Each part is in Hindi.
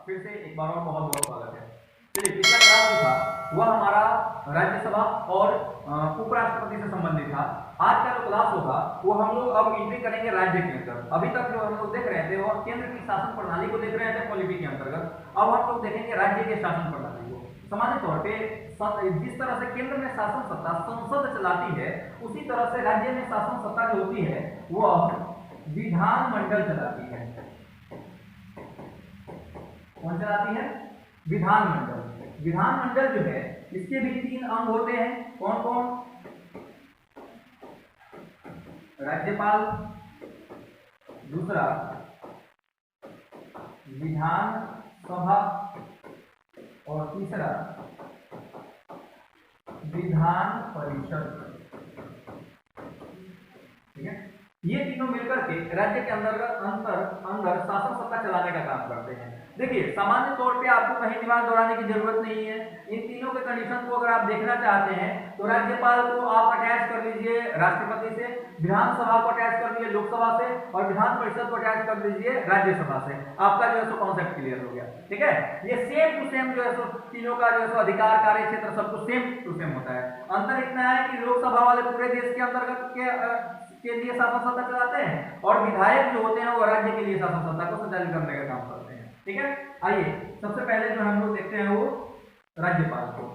फिर से एक बार और बहुत बहुत स्वागत है। चलिए, पिछला क्लास जो था वह हमारा राज्यसभा और उपराष्ट्रपति से संबंधित था। आज का जो क्लास होगा वो हम लोग अब एंट्री करेंगे राज्य के अंदर। अभी तक जो हम लोग देख रहे थे वो केंद्र की शासन प्रणाली को देख रहे थे पॉलिटी के अंतर्गत। अब हम लोग देखेंगे राज्य के शासन प्रणाली को। सामान्य तौर पे जिस तरह से केंद्र में शासन सत्ता संसद चलाती है, उसी तरह से राज्य में शासन सत्ता जो होती है वह विधानमंडल चलाती है। कौन चलाती है? विधानमंडल। विधानमंडल जो है इसके भी 3 अंग होते हैं। कौन कौन? राज्यपाल, दूसरा विधानसभा और तीसरा विधान परिषद। ठीक है, ये तीनों मिलकर के राज्य के अंदर शासन सत्ता चलाने का काम करते हैं। देखिए, सामान्य तौर पे आपको कहीं दिमाग दौड़ाने की जरूरत नहीं है। इन तीनों के कंडीशन को अगर आप देखना चाहते हैं तो राज्यपाल को आप अटैच कर लीजिए राष्ट्रपति से, विधानसभा को अटैच कर लीजिए लोकसभा से और विधान परिषद को अटैच कर लीजिए राज्यसभा से। आपका जो है सो कॉन्सेप्ट क्लियर हो गया। ठीक है, ये सेम टू सेम जो है सो तीनों का जो है सो अधिकार, कार्य क्षेत्र सब कुछ सेम टू सेम होता है। अंतर इतना है कि लोकसभा वाले पूरे देश के अंतर्गत के लिए शासन सत्ता चलाते हैं और विधायक जो होते हैं वो राज्य के लिए शासन सत्ता को संचालित करने का काम करते हैं। ठीक है, आइए सबसे पहले जो हम लोग देखते हैं वो राज्यपाल को।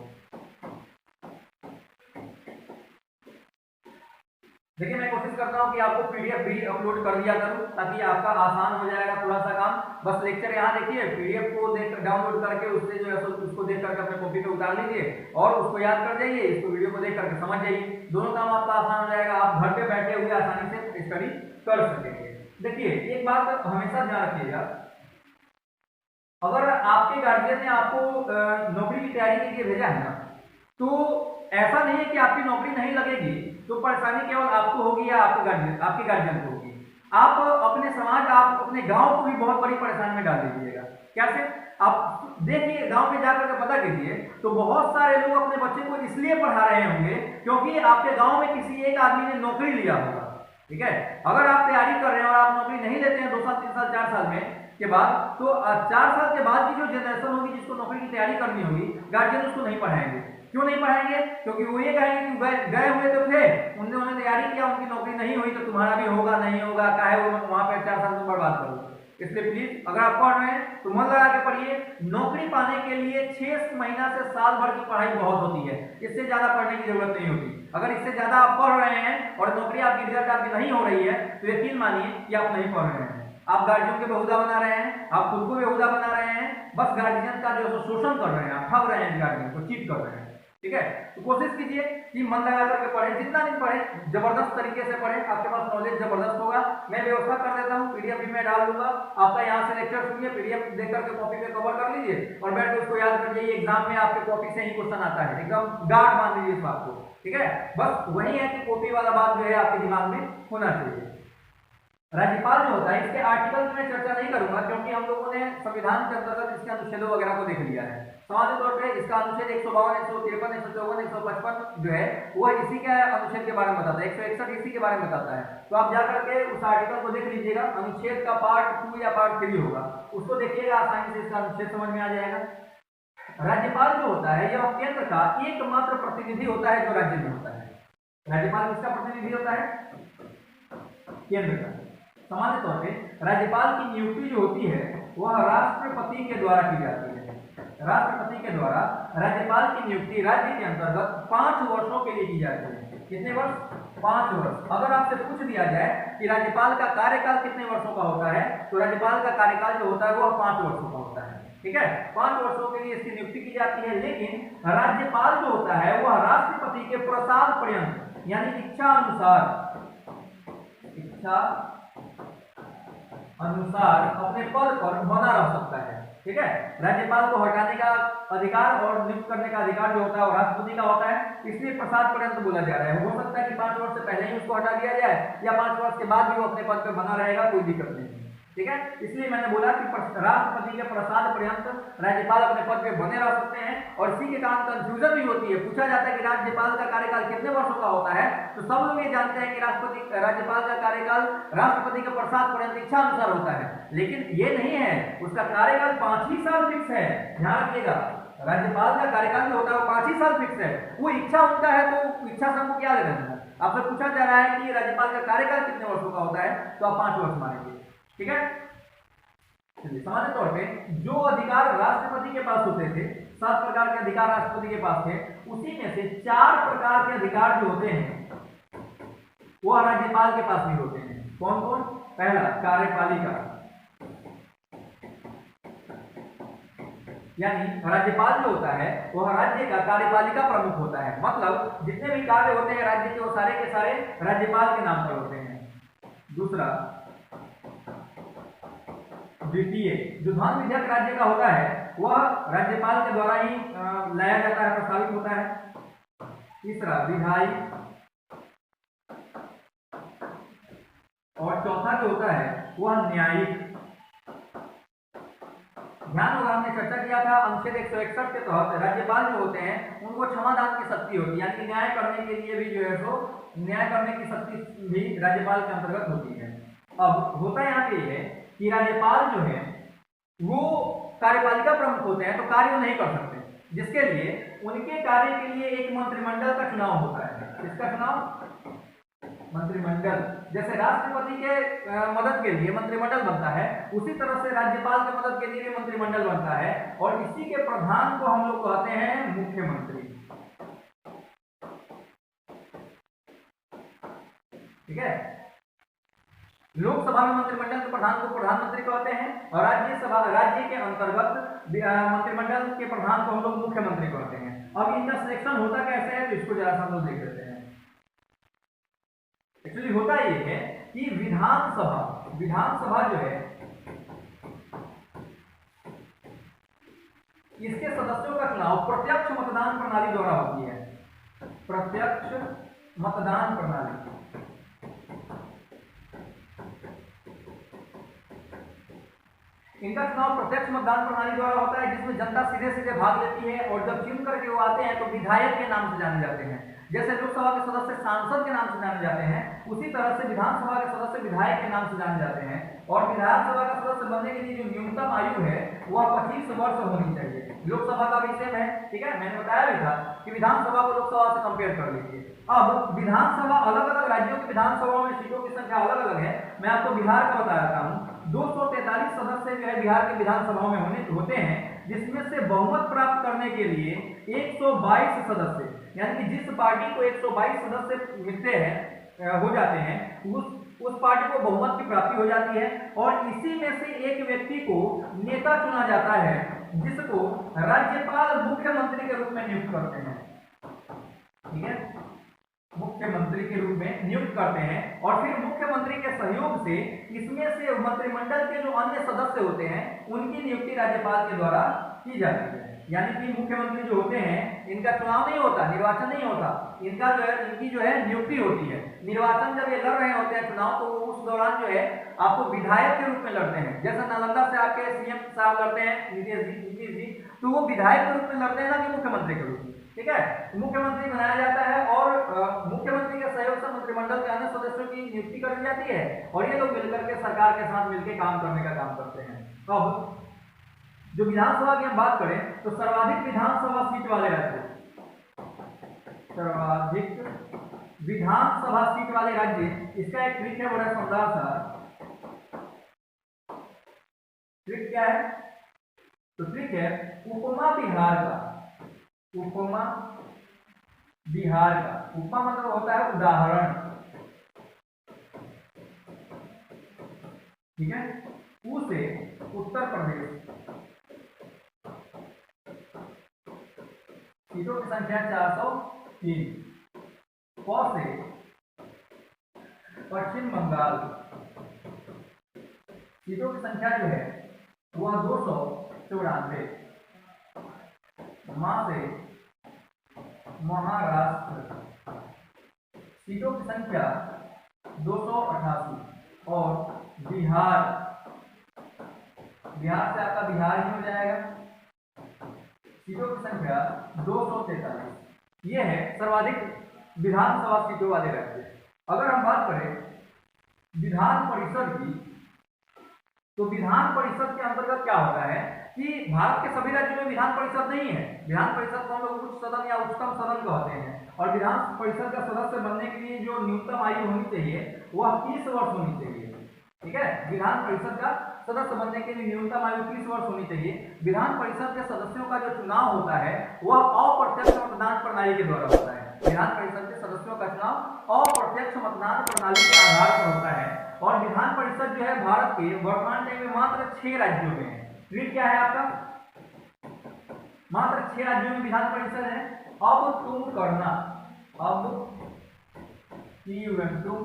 देखिए, मैं कोशिश करता हूं कि आपको पीडीएफ भी अपलोड कर दिया करूं ताकि आपका आसान हो जाएगा थोड़ा सा काम। बस लेक्चर यहाँ देखिए, पीडीएफ को देख डाउनलोड करके उससे जो है उसको देख करके अपने कॉपी पे उतार लीजिए और उसको याद कर जाइए, इसको वीडियो को देख करके समझ जाइए। दोनों काम आपका आसान हो जाएगा, आप घर पे बैठे हुए आसानी से स्टडी कर सकेंगे। देखिए, एक बात हमेशा ध्यान रखिएगा, अगर आपके गार्जियन ने आपको नौकरी की तैयारी के लिए भेजा है ना, तो ऐसा नहीं है कि आपकी नौकरी नहीं लगेगी तो परेशानी केवल आपको होगी या आपके गार्जियन को होगी। आप अपने समाज, आप अपने गांव को भी बहुत बड़ी परेशानी में डाल दीजिएगा। कैसे? आप देखिए, गांव में जाकर के पता कीजिए तो बहुत सारे लोग अपने बच्चे को इसलिए पढ़ा रहे होंगे क्योंकि आपके गांव में किसी एक आदमी ने नौकरी लिया होगा। ठीक है, अगर आप तैयारी कर रहे हैं और आप नौकरी नहीं लेते हैं 2 साल 3 साल 4 साल में के बाद, तो 4 साल के बाद की जो जनरेशन होगी जिसको नौकरी की तैयारी करनी होगी, गार्जियन उसको नहीं पढ़ाएंगे। क्यों नहीं पढ़ाएंगे? क्योंकि वो ये कहेंगे कि गए हुए तो थे, उन्होंने तैयारी किया, उनकी नौकरी नहीं हुई तो तुम्हारा भी होगा नहीं होगा, काहे वो वहां पे 4 साल तुम बर्बाद करो। इसलिए प्लीज अगर आप पढ़ रहे हैं तो मन लगा के पढ़िए। नौकरी पाने के लिए 6 महीना से साल भर की पढ़ाई बहुत होती है, इससे ज्यादा पढ़ने की जरूरत नहीं होती। अगर इससे ज्यादा आप पढ़ रहे हैं और नौकरी आपकी रिजल्ट आपकी नहीं हो रही है तो यकीन मानिए कि आप नहीं पढ़ रहे हैं, आप गार्जियन के बेहुदा बना रहे हैं, आप खुद को बेहुदा बना रहे हैं, बस गार्जियन का जो शोषण कर रहे हैं, आप ठग रहे हैं गार्जियन को, चीट कर रहे हैं। ठीक है, तो कोशिश कीजिए कि मन लगा करके पढ़ें, जितना दिन पढ़ें जबरदस्त तरीके से पढ़ें, आपके पास नॉलेज जबरदस्त होगा। मैं व्यवस्था कर देता हूँ, पीडीएफ भी मैं डाल दूंगा, आपका यहाँ से लेक्चर सुनिए, पीडीएफ देख करके कॉपी पे कवर कर लीजिए और बैठ के उसको याद कर जाइए। एग्जाम में आपके कॉपी से ही क्वेश्चन आता है, एकदम गार्ड मान लीजिए इस बात को। ठीक है, बस वही है कि कॉपी वाला बात जो है आपके दिमाग में होना चाहिए। राज्यपाल जो होता है इसके आर्टिकल में चर्चा नहीं करूंगा क्योंकि हम लोगों ने संविधान के अंतर्गत इसके अनुच्छेदों वगैरह को देख लिया है। सामान्य तौर पे इसका अनुच्छेद 152, 153, 154, 155 जो है वह इसी के अनुच्छेद के बारे में बताता है, 161 इसी के बारे में बताता है। तो आप जाकर के उस आर्टिकल को देख लीजिएगा, अनुच्छेद का पार्ट 2 या पार्ट 3 होगा, उसको देखिएगा, आसानी से इसका अनुच्छेद समझ में आ जाएगा। राज्यपाल जो होता है यह केंद्र का एकमात्र प्रतिनिधि होता है जो राज्य में होता है। राज्यपाल किसका प्रतिनिधि होता है? केंद्र का। सामान्य तौर पे राज्यपाल की नियुक्ति जो होती है वह राष्ट्रपति के द्वारा की जाती है। राष्ट्रपति के द्वारा राज्यपाल की नियुक्ति राज्य के अंतर्गत 5 वर्षों के लिए की जाती है। कितने वर्ष? 5 वर्ष। अगर आपसे पूछ दिया जाए कि राज्यपाल का कार्यकाल कितने वर्षों का होता है तो राज्यपाल का कार्यकाल जो होता है वह 5 वर्षों का होता है। ठीक है, 5 वर्षों के लिए इसकी नियुक्ति की जाती है। लेकिन राज्यपाल जो होता है वह राष्ट्रपति के प्रसाद पर्यंत यानी इच्छा अनुसार अपने पद पर बना रह सकता है। ठीक है, राज्यपाल को हटाने का अधिकार और नियुक्त करने का अधिकार जो होता है वो राष्ट्रपति का होता है, इसलिए प्रसाद पर्यंत बोला जा रहा है। हो सकता है कि 5 वर्ष से पहले ही उसको हटा दिया जाए या 5 वर्ष के बाद भी वो अपने पद पर बना रहेगा, कोई दिक्कत नहीं। ठीक है, इसलिए मैंने बोला कि राष्ट्रपति के प्रसाद पर्यंत राज्यपाल अपने पद पे बने रह सकते हैं। और इसी के कारण कंफ्यूजन भी होती है, पूछा जाता है कि राज्यपाल का कार्यकाल कितने वर्षों का होता है, तो सब लोग ये जानते हैं कि राज्यपाल का कार्यकाल राष्ट्रपति के प्रसाद पर्यंत इच्छा अनुसार होता है, लेकिन ये नहीं है, उसका कार्यकाल 5 ही साल फिक्स है। ध्यान रखिएगा, राज्यपाल का कार्यकाल जो होता है वो 5 ही साल फिक्स है। वो इच्छा उनका है तो इच्छा से हमको क्या लेना है। आपसे पूछा जा रहा है कि राज्यपाल का कार्यकाल कितने वर्षों का होता है, तो आप 5 वर्ष मानेंगे। ठीक है, चलिए सामान्य तौर पे जो अधिकार राष्ट्रपति के पास होते थे, 7 प्रकार के अधिकार राष्ट्रपति के पास थे, उसी में से 4 प्रकार के अधिकार जो होते हैं वो राज्यपाल के पास भी होते हैं। कौन कौन? पहला, कार्यपालिका, यानी राज्यपाल जो होता है वह राज्य का कार्यपालिका प्रमुख होता है, मतलब जितने भी कार्य होते हैं राज्य के वो सारे के सारे राज्यपाल के नाम पर होते हैं। दूसरा, द्वितीय, जो धन विधेयक राज्य का होता है वह राज्यपाल के द्वारा ही लाया जाता है, प्रस्तावित होता है। तीसरा, विधायी, और चौथा जो होता है वह न्यायिक। ध्यान होगा, हमने चर्चा किया था अनुच्छेद 161 के तहत राज्यपाल जो होते हैं उनको क्षमादान की शक्ति होती है, यानी कि न्याय करने के लिए भी जो है सो न्याय करने की शक्ति भी राज्यपाल के अंतर्गत होती है। अब होता यहाँ पे है कि राज्यपाल जो है वो कार्यपालिका प्रमुख होते हैं तो कार्य नहीं कर सकते, जिसके लिए उनके कार्य के लिए एक मंत्रिमंडल का चुनाव होता है। किसका चुनाव? मंत्रिमंडल। जैसे राष्ट्रपति के मदद के लिए मंत्रिमंडल बनता है, उसी तरह से राज्यपाल के मदद के लिए मंत्रिमंडल बनता है, और इसी के प्रधान को हम लोग कहते हैं मुख्यमंत्री। ठीक है, लोकसभा में मंत्रिमंडल के प्रधान को प्रधानमंत्री कहते हैं, और राज्य के अंतर्गत मंत्रिमंडल के प्रधान को हम लोग मुख्यमंत्री कहते हैं। अब इनका सिलेक्शन होता कैसे है, तो इसको जरा हम लोग देख लेते हैं। एक्चुअली होता ये है कि विधानसभा जो है इसके सदस्यों का चुनाव प्रत्यक्ष मतदान प्रणाली द्वारा होती है। प्रत्यक्ष मतदान प्रणाली, इनका चुनाव प्रत्यक्ष मतदान प्रणाली द्वारा होता है, जिसमें जनता सीधे सीधे भाग लेती है, और जब चुन करके वो आते हैं तो विधायक के नाम से जाने जाते हैं। जैसे लोकसभा के सदस्य सांसद के नाम से जाने जाते हैं, उसी तरह से विधानसभा के सदस्य विधायक के नाम से जाने जाते हैं। और विधानसभा का सदस्य बनने के लिए जो न्यूनतम आयु है वह 25 वर्ष होनी चाहिए। लोकसभा का भी सेम है। ठीक है, मैंने बताया भी था कि विधानसभा को लोकसभा से कंपेयर कर लीजिए। अब विधानसभा, अलग अलग राज्यों की विधानसभाओं में सीटों की संख्या अलग अलग है। मैं आपको बिहार का बता देता हूँ, 243 सदस्य जो है बिहार की विधानसभाओं में होते हैं, जिसमें से बहुमत प्राप्त करने के लिए 122 सदस्य, यानी कि जिस पार्टी को 122 सदस्य मिलते हैं हो जाते हैं, उस पार्टी को बहुमत की प्राप्ति हो जाती है, और इसी में से एक व्यक्ति को नेता चुना जाता है, जिसको राज्यपाल मुख्यमंत्री के रूप में नियुक्त करते हैं। ठीक है, मुख्यमंत्री के रूप में नियुक्त करते हैं, और फिर मुख्यमंत्री के सहयोग से इसमें से मंत्रिमंडल के जो अन्य सदस्य होते हैं उनकी नियुक्ति राज्यपाल के द्वारा की जाती है। यानी कि मुख्यमंत्री जो होते हैं इनका चुनाव नहीं होता, निर्वाचन नहीं होता, इनकी जो है नियुक्ति होती है। निर्वाचन जब ये लड़ रहे होते हैं चुनाव, तो उस दौरान जो है आपको विधायक के रूप में लड़ते हैं। जैसे नालंदा से आपके सीएम साहब लड़ते हैं नीतीश जी, तो वो विधायक के रूप में लड़ते हैं, ना कि मुख्यमंत्री के रूप में। ठीक है, मुख्यमंत्री बनाया जाता है, और मुख्यमंत्री के सहयोग से मंत्रिमंडल के अन्य सदस्यों की नियुक्ति कर दी जाती है, और ये लोग मिलकर के सरकार के साथ मिलकर काम करने का काम करते हैं। अब जो विधानसभा की हम बात करें तो सर्वाधिक विधानसभा सीट वाले राज्य, सर्वाधिक विधानसभा सीट वाले राज्य, इसका एक ट्रिक है, बड़ा शानदार सा ट्रिक। क्या है? तो ट्रिक है उपमा बिहार का। उपमा बिहार का, उपमा मतलब होता है उदाहरण। ठीक है, उ से उत्तर प्रदेश, सीटों की संख्या 403। प से पश्चिम बंगाल, सीटों की संख्या जो है वह 294। मां से महाराष्ट्र, सीटों की संख्या 288। और बिहार बिहार से आपका बिहार ही हो जाएगा। सीटों की संख्या 243, ये है सर्वाधिक विधानसभा सीटों वाले राज्य। अगर हम बात करें विधान परिषद की, तो विधान परिषद के अंतर्गत क्या होता है कि भारत के सभी राज्यों में विधान परिषद नहीं है। विधान परिषद को हम लोग उच्च सदन या उच्चतम सदन कहते हैं, और विधान परिषद का सदस्य बनने के लिए जो न्यूनतम आयु होनी चाहिए वह 30 वर्ष होनी चाहिए। ठीक है, विधान परिषद का सदस्य बनने के लिए न्यूनतम आयु 30 वर्ष होनी चाहिए। विधान परिषद के सदस्यों का जो चुनाव होता है वह अप्रत्यक्ष मतदान प्रणाली के द्वारा होता है। विधान परिषद के सदस्यों का चुनाव अप्रत्यक्ष मतदान प्रणाली के आधार पर होता है। और विधान परिषद जो है भारत के वर्तमान टाइम में मात्र 6 राज्यों में है। रीड क्या है आपका, मात्र 6 राज्यों में विधान परिषद है। अब तुम करना, अब तुम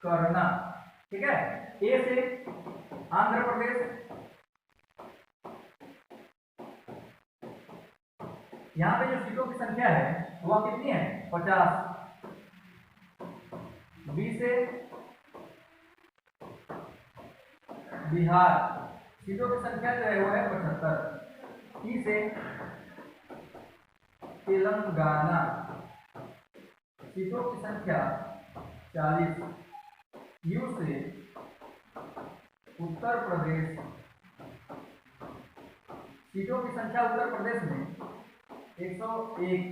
करना, ठीक है। ए से आंध्र प्रदेश, यहां पे जो सीटों की संख्या है वह कितनी है, 50। बी से बिहार, सीटों की संख्या जो है वो है 75। ई से तेलंगाना, सीटों की संख्या 40। यू से उत्तर प्रदेश, सीटों की संख्या उत्तर प्रदेश में 101।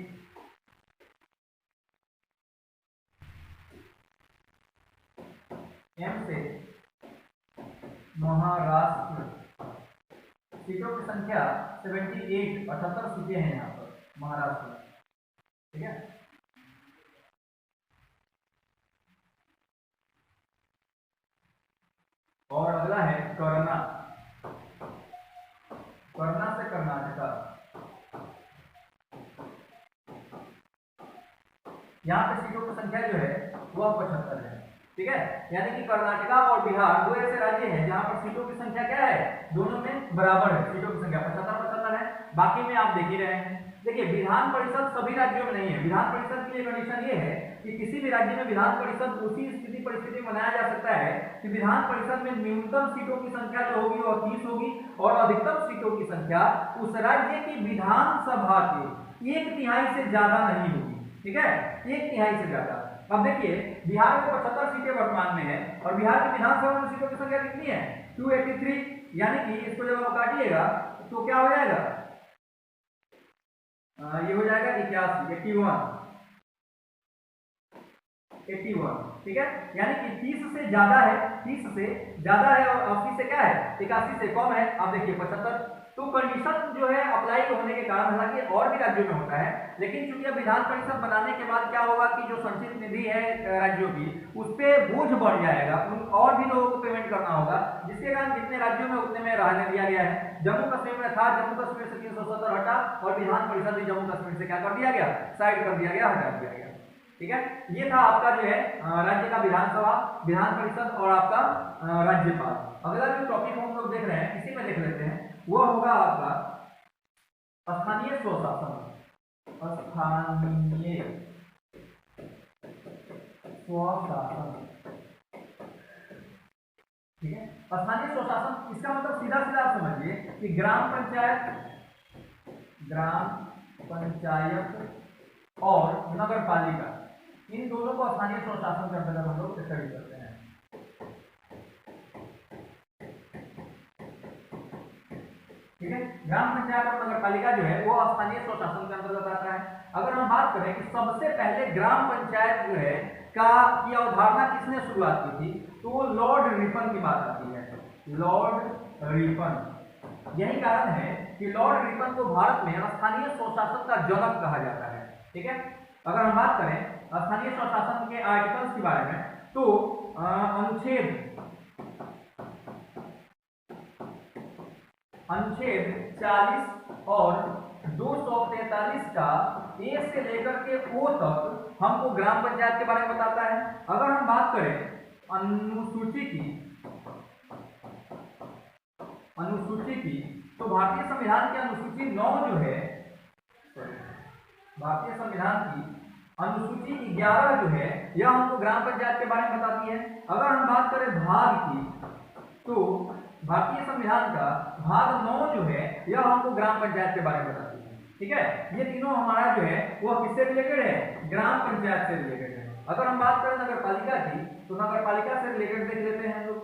एम से महाराष्ट्र, सीटों की संख्या 78, 78 सीटें हैं यहाँ पर महाराष्ट्र में, ठीक है। और अगला है करना, करना से कर्नाटका, यहाँ पे सीटों की संख्या जो है वह 75 है, ठीक है। यानी कि कर्नाटका और बिहार दो ऐसे राज्य हैं जहां पर सीटों की संख्या क्या है, दोनों में बराबर है, सीटों की संख्या 75-75 है। बाकी में आप देख ही रहे हैं। देखिए विधान परिषद सभी राज्यों में नहीं है। विधान परिषद की कंडीशन ये है कि किसी भी राज्य में विधान परिषद उसी स्थिति परिस्थिति में बनाया जा सकता है कि विधान परिषद में न्यूनतम सीटों की संख्या जो होगी वह 30 होगी और अधिकतम सीटों की संख्या उस राज्य की विधानसभा के 1/3 से ज्यादा नहीं होगी, ठीक है, 1/3 से ज्यादा। अब देखिए बिहार में 75 सीटें वर्तमान में है और बिहार की विधानसभा में सीटों की संख्या कितनी है, 283। यानी कि इसको जब आप काटिएगा तो क्या हो जाएगा, ये हो जाएगा 81, ठीक है। यानी कि 30 से ज्यादा है, 30 से ज्यादा है और 80 से क्या है, 81 से कम है। अब देखिए 75। तो कंडीशन जो है अप्लाई होने के कारण, हालांकि और भी राज्यों में होता है, लेकिन चूंकि विधान परिषद बनाने के बाद क्या होगा कि जो संचित निधि है राज्यों की उस पर बोझ बढ़ जाएगा, और भी लोगों को पेमेंट करना होगा, जिसके कारण जितने राज्यों में उतने में रहने दिया गया है। जम्मू कश्मीर में था, जम्मू कश्मीर से 370 हटा और विधान परिषद भी जम्मू कश्मीर से क्या कर दिया गया, साइड कर दिया गया, हटा दिया गया, ठीक है। ये था आपका जो है राज्य का विधानसभा, विधान परिषद और आपका राज्यपाल। अगला जो टॉपिक हम लोग देख रहे हैं इसी में देख लेते हैं, वो होगा आपका स्थानीय स्वशासन। स्थानीय स्वशासन, ठीक है। स्थानीय स्वशासन इसका मतलब सीधा सीधा आप समझिए कि ग्राम पंचायत और नगर पालिका, इन दोनों को स्थानीय स्वशासन के अंतर्गत हम लोग स्टडी करते हैं, ठीक है। ग्राम पंचायत और नगर पालिका जो है वो स्थानीय स्वशासन के अंतर्गत आता है। अगर हम बात करें कि सबसे पहले ग्राम पंचायत जो है की अवधारणा किसने शुरुआत की थी, तो वो लॉर्ड रिपन की बात आती है, लॉर्ड रिपन। यही कारण है कि लॉर्ड रिपन को भारत में स्थानीय स्वशासन का जनक कहा जाता है, ठीक है। अगर हम बात करें स्थानीय स्वशासन के आर्टिकल्स के बारे में, तो अनुच्छेद 40 और 243 का ए से लेकर के ओ तक हमको ग्राम पंचायत के बारे में बताता है। अगर हम बात करें अनुसूची की, तो भारतीय संविधान की अनुसूची 9 जो है, भारतीय संविधान की अनुसूची 11 जो है यह हमको ग्राम पंचायत के बारे में बताती है। अगर हम बात करें भाग की, तो भारतीय संविधान का भाग 9 जो है यह हमको ग्राम पंचायत के बारे में बताती है। ठीक है, ये तीनों हमारा जो है वह किससे रिलेटेड है? ग्राम पंचायत से रिलेटेड है। अगर हम बात करें नगर पालिका की, तो नगर पालिका से रिलेटेड देख लेते हैं हम लोग।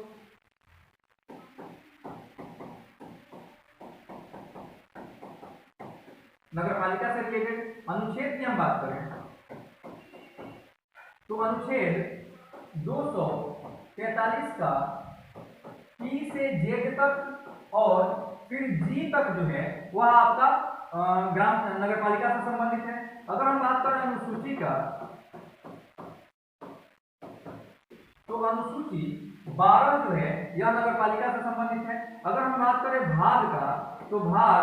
नगर पालिका से रिलेटेड अनुच्छेद की हम बात करें तो अनुच्छेद 243 का P से Z तक और फिर G तक जो है वह आपका ग्राम नगर पालिका से संबंधित है। अगर हम बात करें अनुसूची का, तो अनुसूची 12 जो है यह नगर पालिका से संबंधित है। अगर हम बात करें भाग का, तो भाग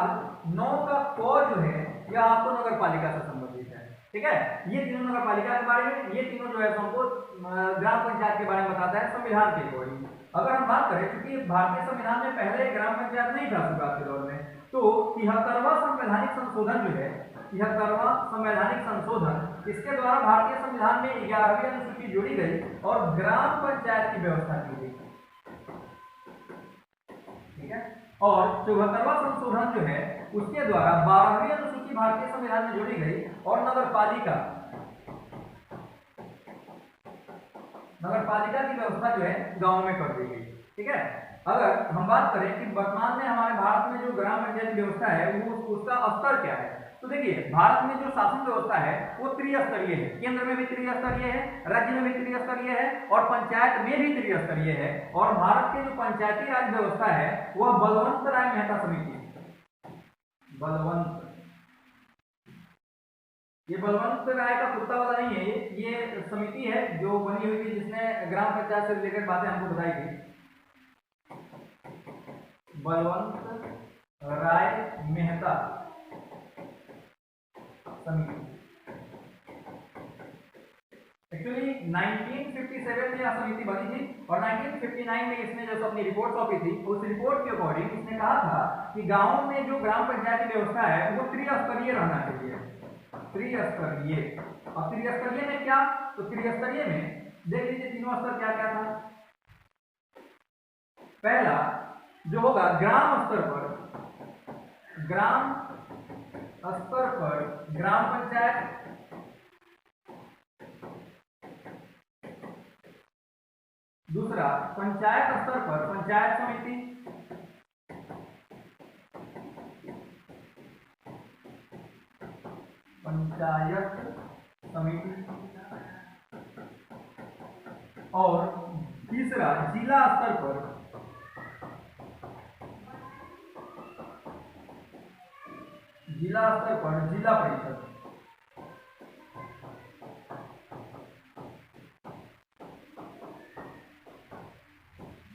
9 का क जो है यह आपको नगर पालिका से संबंधित है। ठीक है, ये तीनों नगर पालिका के बारे में, ये तीनों जो है हमको ग्राम पंचायत के बारे में बताता है संविधान के अकॉर्डिंग। अगर हम बात करें, क्योंकि भारतीय संविधान में पहले ग्राम पंचायत नहीं था शुरुआत के दौर में, तो 73वां संवैधानिक संशोधन जो है, 73वां संवैधानिक संशोधन, इसके द्वारा भारतीय संविधान में 11वीं अनुसूची जोड़ी गई और ग्राम पंचायत की व्यवस्था की गई। ठीक है, और 74वां संशोधन जो है उसके द्वारा 12वीं अनुसूची भारतीय संविधान में जोड़ी गई और नगर पालिका की व्यवस्था जो है गांव में कर दी गई। ठीक है, अगर हम बात करें कि वर्तमान में हमारे भारत में जो ग्राम पंचायत व्यवस्था है वो उसका स्तर क्या है, तो देखिए भारत में जो शासन व्यवस्था है वो त्रिस्तरीय है। केंद्र में भी त्रिस्तरीय है, राज्य में भी त्रिस्तरीय है और पंचायत में भी त्रिस्तरीय है। और भारत की जो पंचायती राज व्यवस्था है वह बलवंत राय मेहता समिति, ये बलवंत राय का कुत्ता वाला नहीं है, ये समिति है जो बनी हुई थी जिसने ग्राम पंचायत से रिलेटेड बातें हमको बताई थी। बलवंत राय मेहता समिति एक्चुअली 1957 में यह समिति बनी थी और 1959 में इसने जो अपनी रिपोर्ट सौंपी थी, उस रिपोर्ट के अकॉर्डिंग इसने कहा था कि गांव में जो ग्राम पंचायत की व्यवस्था है वो त्रिस्तरीय रहना चाहिए। त्रिस्तरीय, अब त्रिस्तरीय में क्या, तो त्रिस्तरीय में देख लीजिए तीनों स्तर क्या क्या था। पहला जो होगा ग्राम स्तर पर ग्राम पंचायत, दूसरा पंचायत स्तर पर पंचायत समिति, और तीसरा जिला स्तर पर जिला परिषद।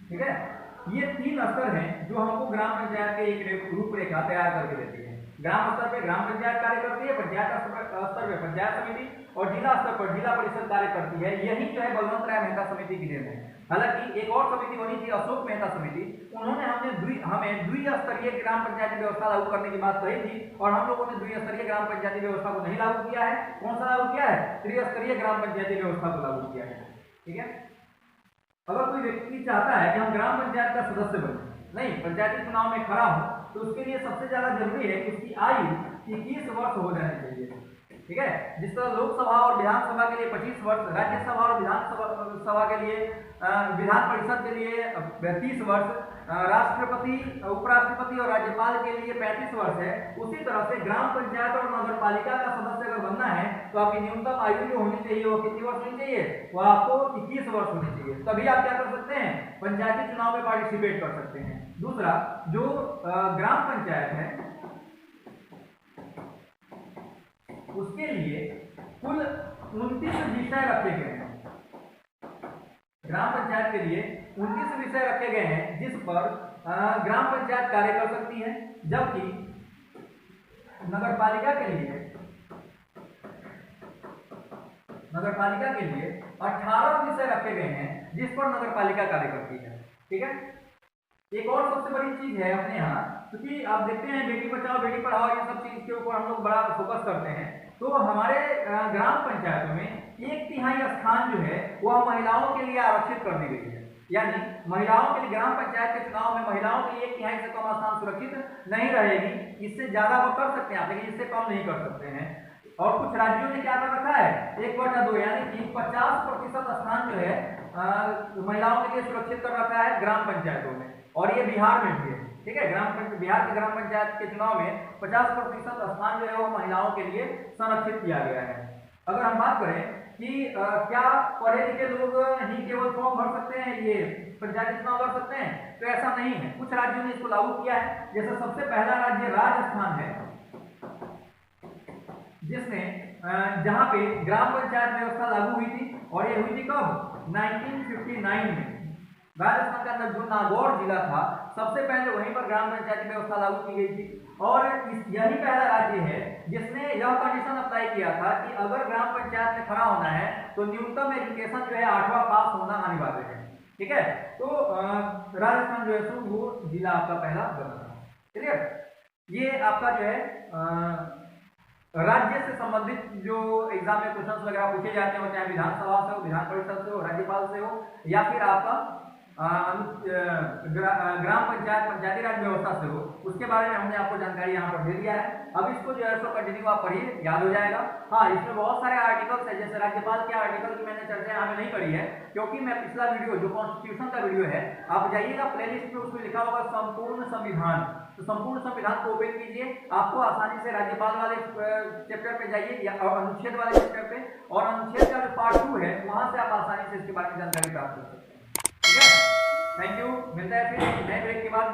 ठीक है, ये तीन स्तर हैं जो हमको ग्राम पंचायत के एक रूपरेखा तैयार करके देती है। ग्राम स्तर पे ग्राम पंचायत कार्य करती है, पंचायत स्तर पे पंचायत समिति और जिला स्तर पर जिला परिषद कार्य करती है। यही जो है बलवंत राय मेहता समिति की देन है। हालांकि एक और समिति बनी थी अशोक मेहता समिति, उन्होंने हमें द्विस्तरीय ग्राम पंचायती व्यवस्था लागू करने की बात कही थी और हम लोगों ने द्विस्तरीय ग्राम पंचायती व्यवस्था को नहीं लागू किया है। कौन सा लागू किया है? त्रिस्तरीय ग्राम पंचायती व्यवस्था को लागू किया है। ठीक है, अगर कोई व्यक्ति चाहता है कि हम ग्राम पंचायत का सदस्य बने, नहीं पंचायती चुनाव में खड़ा हो, तो उसके लिए सबसे ज्यादा जरूरी है कि उसकी आयु 21 वर्ष हो जानी चाहिए। ठीक है, जिस तरह लोकसभा और विधानसभा के लिए 25 वर्ष, राज्यसभा और विधानसभा के लिए विधान परिषद के लिए 30 वर्ष, राष्ट्रपति, उपराष्ट्रपति और राज्यपाल के लिए 35 वर्ष है, उसी तरह से ग्राम पंचायत और नगर पालिका का सदस्य अगर बनना है तो आपकी न्यूनतम आयु जो होनी चाहिए वो कितनी वर्ष होनी चाहिए? वो आपको 21 वर्ष होनी चाहिए। तभी आप क्या कर सकते हैं? पंचायती चुनाव में पार्टिसिपेट कर सकते हैं। दूसरा, जो ग्राम पंचायत है उसके लिए कुल 29 विषय रखे गए हैं। ग्राम पंचायत के लिए 29 विषय रखे गए हैं जिस पर ग्राम पंचायत कार्य कर सकती है, जबकि नगर पालिका के लिए 18 विषय रखे गए हैं जिस पर नगर पालिका कार्य करती है। ठीक है, एक और सबसे बड़ी चीज है अपने यहाँ, क्योंकि आप देखते हैं बेटी बचाओ बेटी पढ़ाओ ये सब चीज के ऊपर हम लोग बड़ा फोकस करते हैं, तो हमारे ग्राम पंचायतों में 1/3 स्थान जो है वह महिलाओं के लिए आरक्षित कर दी गई है। यानी महिलाओं के लिए ग्राम पंचायत के चुनाव में महिलाओं के लिए 1/3 से कम स्थान सुरक्षित नहीं रहेगी। इससे ज्यादा वो कर सकते हैं आप, लेकिन इससे कम नहीं कर सकते हैं। और कुछ राज्यों ने क्या कर रखा है, 1/2 यानी कि 50% स्थान जो है महिलाओं के लिए सुरक्षित कर रखा है ग्राम पंचायतों में, और ये बिहार में भी है। ठीक है, बिहार के ग्राम पंचायत के चुनाव में 50% स्थान जो है वो महिलाओं के लिए संरक्षित किया गया है। अगर हम बात करें कि क्या पढ़े लिखे लोग ही केवल फॉर्म भर सकते हैं, ये पंचायती चुनाव लड़ सकते हैं, तो ऐसा नहीं है। कुछ राज्यों ने इसको लागू किया है। जैसे सबसे पहला राज्य राजस्थान है, जिसमें जहां पे ग्राम पंचायत व्यवस्था लागू हुई थी, और ये हुई थी कब, 1959 में। राजस्थान का अंदर जो नागौर जिला था, सबसे पहले वहीं पर ग्राम पंचायत व्यवस्था लागू की गई थी। और यही पहला राज्य है जिसने यह कंडीशन अप्लाई किया था कि अगर ग्राम पंचायत में खड़ा होना है तो न्यूनतम एजुकेशन जो है 8वां पास होना अनिवार्य है। ठीक है, तो राजस्थान जो है सो वो जिला आपका पहला बना था। क्लियर, ये आपका जो है राज्य से संबंधित जो एग्जाम में क्वेश्चंस वगैरह पूछे जाते हो, चाहे विधानसभा से हो, विधान परिषद से हो, राज्यपाल से हो, या फिर आपका ग्राम पंचायत पंचायती राज व्यवस्था से हो, उसके बारे में हमने आपको जानकारी यहाँ पर दे दिया है। अब इसको जो है सो कंटिन्यू आप पढ़िए, याद हो जाएगा। हाँ, इसमें बहुत सारे आर्टिकल्स है, जैसे राज्यपाल के आर्टिकल की मैंने चर्चा यहाँ में नहीं करी है, क्योंकि मैं पिछला वीडियो जो कॉन्स्टिट्यूशन का वीडियो है, आप जाइएगा प्लेलिस्ट में, उसमें लिखा होगा संपूर्ण संविधान। तो संपूर्ण संविधान को ओपन कीजिए, आपको आसानी से राज्यपाल वाले चैप्टर पे जाइए या अनुच्छेद वाले चैप्टर पे, और अनुच्छेद का जो पार्ट 2 है वहां से आप आसानी से इसके बारे में जानकारी प्राप्त कर सकते हैं। ठीक है, थैंक यू। मिलता है फिर नए ब्रेक के बाद।